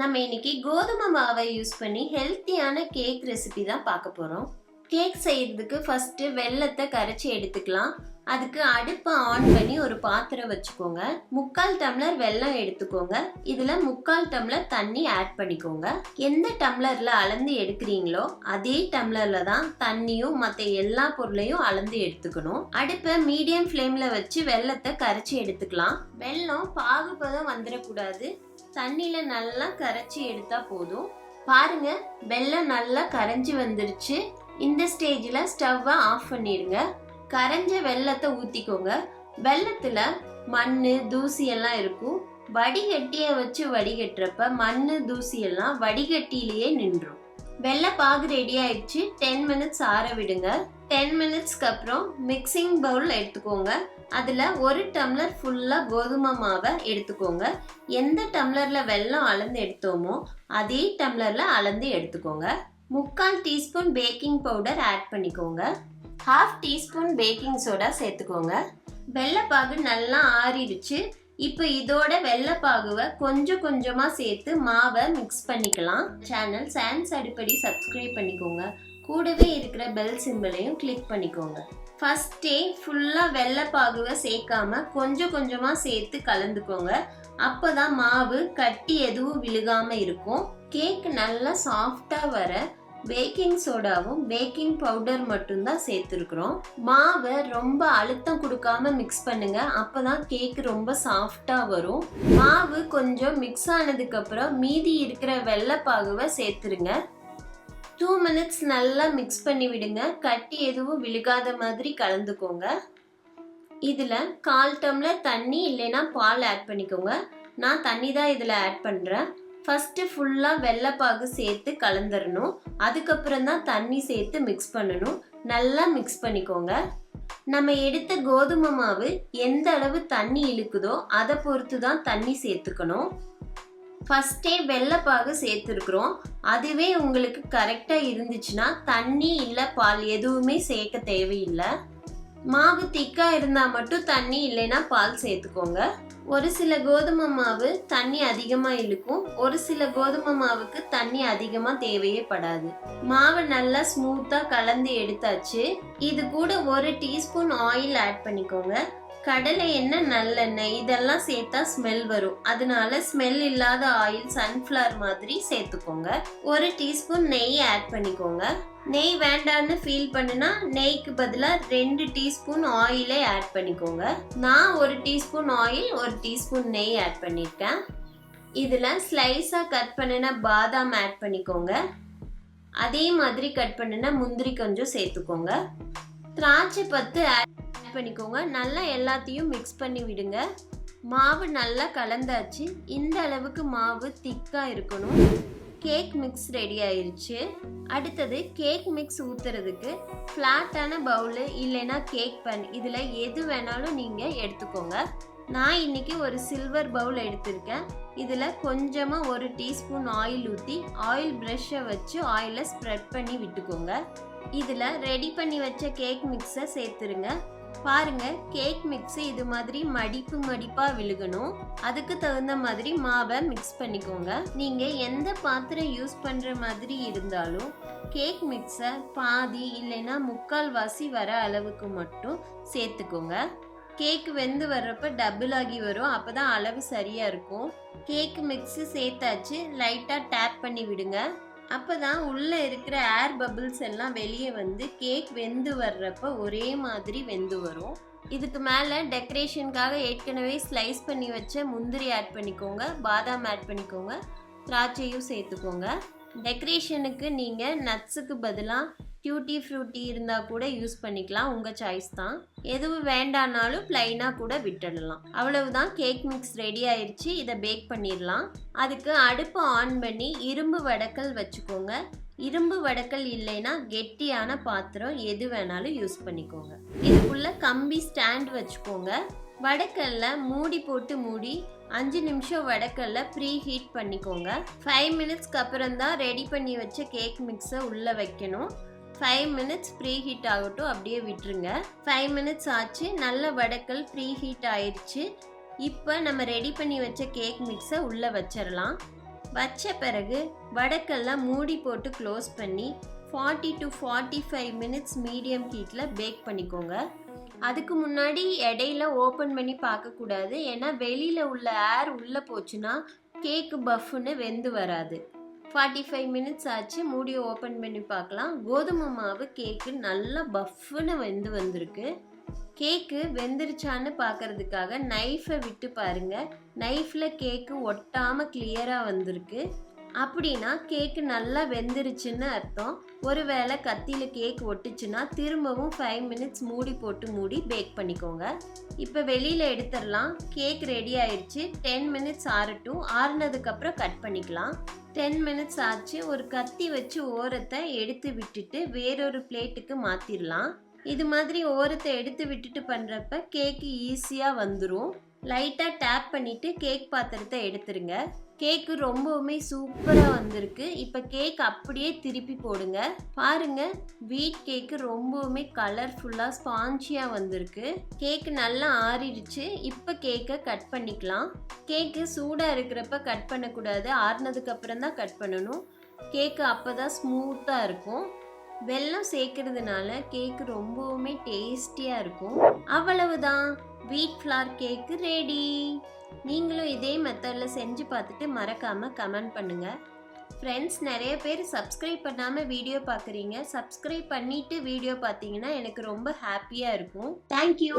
நம்ம இன்னைக்கு கோதுமை மாவை யூஸ் பண்ணி ஹெல்த்தியான கேக் ரெசிபி தான் பார்க்க போறோம். கேக் செய்யறதுக்கு ஃபர்ஸ்ட் வெல்லத்தை கரைச்சி எடுத்துக்கலாம். அதுக்கு அடுப்பை ஆன் பண்ணி ஒரு பாத்திரம் வச்சுக்கோங்க. 3/4 டம்ளர் வெல்லம் எடுத்துக்கோங்க. இதுல 3/4 டம்ளர் தண்ணி ஆட் பண்ணிக்கோங்க. எந்த டம்ளர்ல அளந்து எடுக்கிறீங்களோ அதே டம்ளர்ல தான் தண்ணியும் மற்ற எல்லா பொருளையும் அளந்து எடுத்துக்கணும். அடுப்பை மீடியம் ஃப்ளேம்ல வச்சு வெல்லத்தை கரைச்சி எடுத்துக்கலாம். வெல்லம் பாகுபதம் வந்துடக்கூடாது. தண்ணியில நல்லா கரைச்சி எடுத்தா போதும். பாருங்க, வெல்லம் நல்லா கரைஞ்சி வந்துருச்சு. இந்த ஸ்டேஜ்ல ஸ்டவ்வை ஆஃப் பண்ணிடுங்க. கரைஞ்ச வெல்லத்தை ஊத்திக்கோங்க. வெல்லத்துல மண்ணு தூசி எல்லாம் இருக்கும். வடிகட்டிய வச்சு வடிகட்டுறப்ப மண்ணு தூசி எல்லாம் வடிகட்டிலேயே நின்றும். வெள்ளப்பாகு ரெடி ஆயிடுச்சு. 10 மினிட்ஸ் ஆற விடுங்க. 10 மினிட்ஸ்க்கு அப்புறம் மிக்சிங் பவுல் எடுத்துக்கோங்க. அதுல 1 டம்ளர் ஃபுல்லா கோதுமை மாவை எடுத்துக்கோங்க. எந்த டம்ளர்ல வெல்லம் அளந்து எடுத்தோமோ அதே டம்ளர்ல அளந்து எடுத்துக்கோங்க. 3/4 டீஸ்பூன் பேக்கிங் பவுடர் ஆட் பண்ணிக்கோங்க. 1/2 டீஸ்பூன் பேக்கிங் சோடா சேர்த்துக்கோங்க. வெள்ளப்பாகு நல்லா ஆறிடுச்சு. இப்போ இதோட வெள்ளப்பாகுவை கொஞ்சம் கொஞ்சமா சேர்த்து மாவை மிக்ஸ் பண்ணிக்கலாம். சேனல் சான்ஸ் அடிப்படி சப்ஸ்கிரைப் பண்ணிக்கோங்க. கூடவே இருக்கிற பெல் சிம்பிளையும் கிளிக் பண்ணிக்கோங்க. ஃபர்ஸ்டே ஃபுல்லா வெள்ளப்பாகுவை சேர்க்காம கொஞ்சம் கொஞ்சமா சேர்த்து கலந்துக்கோங்க. அப்பதான் மாவு கட்டி எதுவும் விழுகாம இருக்கும். கேக் நல்லா சாஃப்டா வர பேக்கிங் சோடாவும் பேக்கிங் பவுடர் மட்டும்தான் சேர்த்துருக்குறோம். மாவை ரொம்ப அழுத்தம் கொடுக்காம மிக்ஸ் பண்ணுங்க. அப்பதான் கேக் ரொம்ப சாஃப்டா வரும். மாவு கொஞ்சம் மிக்ஸ் ஆனதுக்கு அப்புறம் மீதி இருக்கிற வெள்ளப்பாகுவை சேர்த்துருங்க. 2 மினிட்ஸ் நல்லா மிக்ஸ் பண்ணி விடுங்க. கட்டி எதுவும் விழுகாத மாதிரி கலந்துக்கோங்க. இதுல 1/4 டம்ளர் தண்ணி இல்லைன்னா பால் ஆட் பண்ணிக்கோங்க. நான் தண்ணி தான் இதுல ஆட் பண்றேன். ஃபர்ஸ்ட் ஃபுல்லா வெள்ளப்பாகு சேர்த்து கலந்துடணும். அதுக்கப்புறம் தான் தண்ணி சேர்த்து மிக்ஸ் பண்ணணும். நல்லா மிக்ஸ் பண்ணிக்கோங்க. நம்ம எடுத்த கோதுமை மாவு எந்த அளவு தண்ணி இழுக்குதோ அதை பொறுத்து தான் தண்ணி சேர்த்துக்கணும். ஃபர்ஸ்டே வெள்ளப்பாகு சேர்த்துருக்குறோம். அதுவே உங்களுக்கு கரெக்டா இருந்துச்சுன்னா தண்ணி இல்லை பால் எதுவுமே சேர்க்க தேவையில்லை. மாவு திக்கா இருந்தா மட்டும் தண்ணி இல்லைன்னா பால் சேர்த்துக்கோங்க. ஒரு சில கோதுமை மாவு தண்ணி அதிகமா இழுக்கும். ஒரு சில கோதுமை மாவுக்கு தண்ணி அதிகமா தேவையே படாது. மாவை நல்லா ஸ்மூத்தா கலந்து எடுத்தாச்சு. இது கூட 1 டீஸ்பூன் ஆயில் ஆட் பண்ணிக்கோங்க. கடலை எண்ணெய், நல்லெண்ணெய் இதெல்லாம் சேர்த்தா ஸ்மெல் வரும். அதனால ஸ்மெல் இல்லாத ஆயில் சன்ஃப்ளவர் மாதிரி சேர்த்துக்கோங்க. 1 டீஸ்பூன் நெய் ஆட் பண்ணிக்கோங்க. நெய் வேண்டான்னு ஃபீல் பண்ணுனா நெய்க்கு பதிலாக 2 டீஸ்பூன் ஆயிலே ஆட் பண்ணிக்கோங்க. நான் 1 டீஸ்பூன் ஆயில் 1 டீஸ்பூன் நெய் ஆட் பண்ணியிருக்கேன். இதில் ஸ்லைஸாக கட் பண்ணின பாதாம் ஆட் பண்ணிக்கோங்க. அதே மாதிரி கட் பண்ணின முந்திரி கொஞ்சம் சேர்த்துக்கோங்க. திராட்சை பத்து ஆட் பண்ணிக்கோங்க. நல்லா எல்லாத்தையும் மிக்ஸ் பண்ணி விடுங்க. மாவு நல்லா கலந்தாச்சு. இந்த அளவுக்கு மாவு திக்கா இருக்கணும். கேக் மிக்ஸ் ரெடி ஆயிருச்சு. அடுத்தது கேக் மிக்ஸ் ஊத்துறதுக்கு ஃப்ளாட்டான பவுலு இல்லைன்னா கேக் பேன் இதில் எது வேணாலும் நீங்கள் எடுத்துக்கோங்க. நான் இன்னைக்கு ஒரு சில்வர் பவுல் எடுத்திருக்கேன். இதில் கொஞ்சமாக 1 டீஸ்பூன் ஆயில் ஊற்றி ஆயில் ப்ரஷ்ஷை வச்சு ஆயிலை ஸ்ப்ரெட் பண்ணி விட்டுக்கோங்க. இதில் ரெடி பண்ணி வச்ச கேக் மிக்ஸை சேர்த்துருங்க. பாருங்க, கேக் மிக்ஸ் இது மாதிரி மடிப்பா விழுகணும். அதுக்கு தகுந்த மாதிரி மாவை மிக்ஸ் பண்ணிக்கோங்க. நீங்க எந்த பாத்திரம் யூஸ் பண்ற மாதிரி இருந்தாலும் கேக் மிக்ஸை பாதி இல்லைன்னா 3/4 வாசி வர அளவுக்கு மட்டும் சேர்த்துக்கோங்க. கேக் வெந்து வர்றப்ப டபுள் ஆகி வரும். அப்பதான் அளவு சரியா இருக்கும். கேக் மிக்ஸ் சேர்த்தாச்சு. லைட்டா டேப் பண்ணி விடுங்க. அப்பதான் உள்ள இருக்கிற ஏர் பபிள்ஸ் எல்லாம் வெளியே வந்து கேக் வெந்து வர்றப்ப ஒரே மாதிரி வெந்து வரும். இதுக்கு மேலே டெக்கரேஷனுக்காக ஏற்கனவே ஸ்லைஸ் பண்ணி வச்ச முந்திரி ஆட் பண்ணிக்கோங்க. பாதாம் ஆட் பண்ணிக்கோங்க. திராட்சையும் சேர்த்துக்கோங்க. டெக்கரேஷனுக்கு நீங்கள் நட்ஸுக்கு பதிலாக டியூட்டி ஃப்ரூட்டி இருந்தால் கூட யூஸ் பண்ணிக்கலாம். உங்கள் சாய்ஸ் தான். எதுவும் வேண்டானாலும் பிளைனாக கூட விட்டுடலாம். அவ்வளவுதான், கேக் மிக்ஸ் ரெடி ஆயிடுச்சு. இதை பேக் பண்ணிடலாம். அதுக்கு அடுப்பை ஆன் பண்ணி இரும்பு வடக்கல் வச்சுக்கோங்க. இரும்பு வடக்கல் இல்லைன்னா கெட்டியான பாத்திரம் எது வேணாலும் யூஸ் பண்ணிக்கோங்க. இதுக்குள்ள கம்பி ஸ்டாண்ட் வச்சுக்கோங்க. வடக்கல்ல மூடி போட்டு மூடி 5 நிமிஷம் வடக்கல்ல ப்ரீ ஹீட் பண்ணிக்கோங்க. 5 மினிட்ஸ்க்கு அப்புறம் தான் ரெடி பண்ணி வச்ச கேக் மிக்ஸை உள்ளே வைக்கணும். 5 மினிட்ஸ் ப்ரீ ஹீட் ஆகட்டும், அப்படியே விட்டுருங்க. 5 மினிட்ஸ் ஆச்சு. நல்ல வடக்கல் ப்ரீ ஹீட் ஆயிடுச்சு. இப்போ நம்ம ரெடி பண்ணி வச்ச கேக் மிக்ஸை உள்ளே வச்சிடலாம். வச்ச பிறகு வடக்கெல்லாம் மூடி போட்டு க்ளோஸ் பண்ணி 40 to 45 மினிட்ஸ் மீடியம் ஹீட்டில் பேக் பண்ணிக்கோங்க. அதுக்கு முன்னாடி இடையில ஓப்பன் பண்ணி பார்க்கக்கூடாது, ஏன்னா வெளியில் உள்ள ஏர் உள்ளே போச்சுன்னா கேக்கு பஃப்னு வெந்து வராது. 45 மினிட்ஸ் ஆச்சு, மூடியை ஓப்பன் பண்ணி பார்க்கலாம். கோதுமை மாவு கேக்கு நல்லா பஃப்னு வெந்து வந்திருக்கு. கேக்கு வெந்துருச்சான்னு பார்க்கறதுக்காக நைஃபை விட்டு பாருங்க. நைஃப்பில் கேக்கு ஒட்டாமல் கிளியராக வந்திருக்கு. அப்படின்னா கேக்கு நல்லா வெந்துருச்சுன்னு அர்த்தம். ஒருவேளை கத்தியில் கேக் ஒட்டுச்சுன்னா திரும்பவும் 5 மினிட்ஸ் மூடி போட்டு மூடி பேக் பண்ணிக்கோங்க. இப்போ வெளியில் எடுத்துடலாம். கேக் ரெடி ஆயிடுச்சு. 10 மினிட்ஸ் ஆறட்டும். ஆறுனதுக்கப்புறம் கட் பண்ணிக்கலாம். 10 மினிட்ஸ் ஆச்சு. ஒரு கத்தி வச்சு ஓரத்தை எடுத்து விட்டுட்டு வேறொரு பிளேட்டுக்கு மாற்றிடலாம். இது மாதிரி ஓரத்தை எடுத்து விட்டுட்டு பண்ணுறப்ப கேக்கு ஈஸியாக வந்துடும். லைட்டாக டேப் பண்ணிவிட்டு கேக் பாத்திரத்தை எடுத்துருங்க. கேக்கு ரொம்பவுமே சூப்பராக வந்திருக்கு. இப்போ கேக் அப்படியே திருப்பி போடுங்க. பாருங்கள், வீட் கேக்கு ரொம்பவுமே கலர்ஃபுல்லாக ஸ்பான்ச்சியாக வந்திருக்கு. கேக்கு நல்லா ஆறிடுச்சு. இப்போ கேக்கை கட் பண்ணிக்கலாம். கேக்கு சூடாக இருக்கிறப்ப கட் பண்ணக்கூடாது, ஆறினதுக்கப்புறம் தான் கட் பண்ணணும். கேக்கு அப்போ தான் ஸ்மூத்தாக இருக்கும். வெல்லம் சேர்க்கறதுனால கேக்கு ரொம்பவுமே டேஸ்டியாக இருக்கும். அவ்வளவுதான், வீட் ஃப்ளார் கேக்கு ரெடி. நீங்களும் இதே மெத்தடில் செஞ்சு பார்த்துட்டு மறக்காமல் கமெண்ட் பண்ணுங்கள். ஃப்ரெண்ட்ஸ், நிறைய பேர் சப்ஸ்கிரைப் பண்ணாமல் வீடியோ பார்க்குறீங்க. சப்ஸ்கிரைப் பண்ணிவிட்டு வீடியோ பார்த்தீங்கன்னா எனக்கு ரொம்ப ஹாப்பியாக இருக்கும். தேங்க்யூ.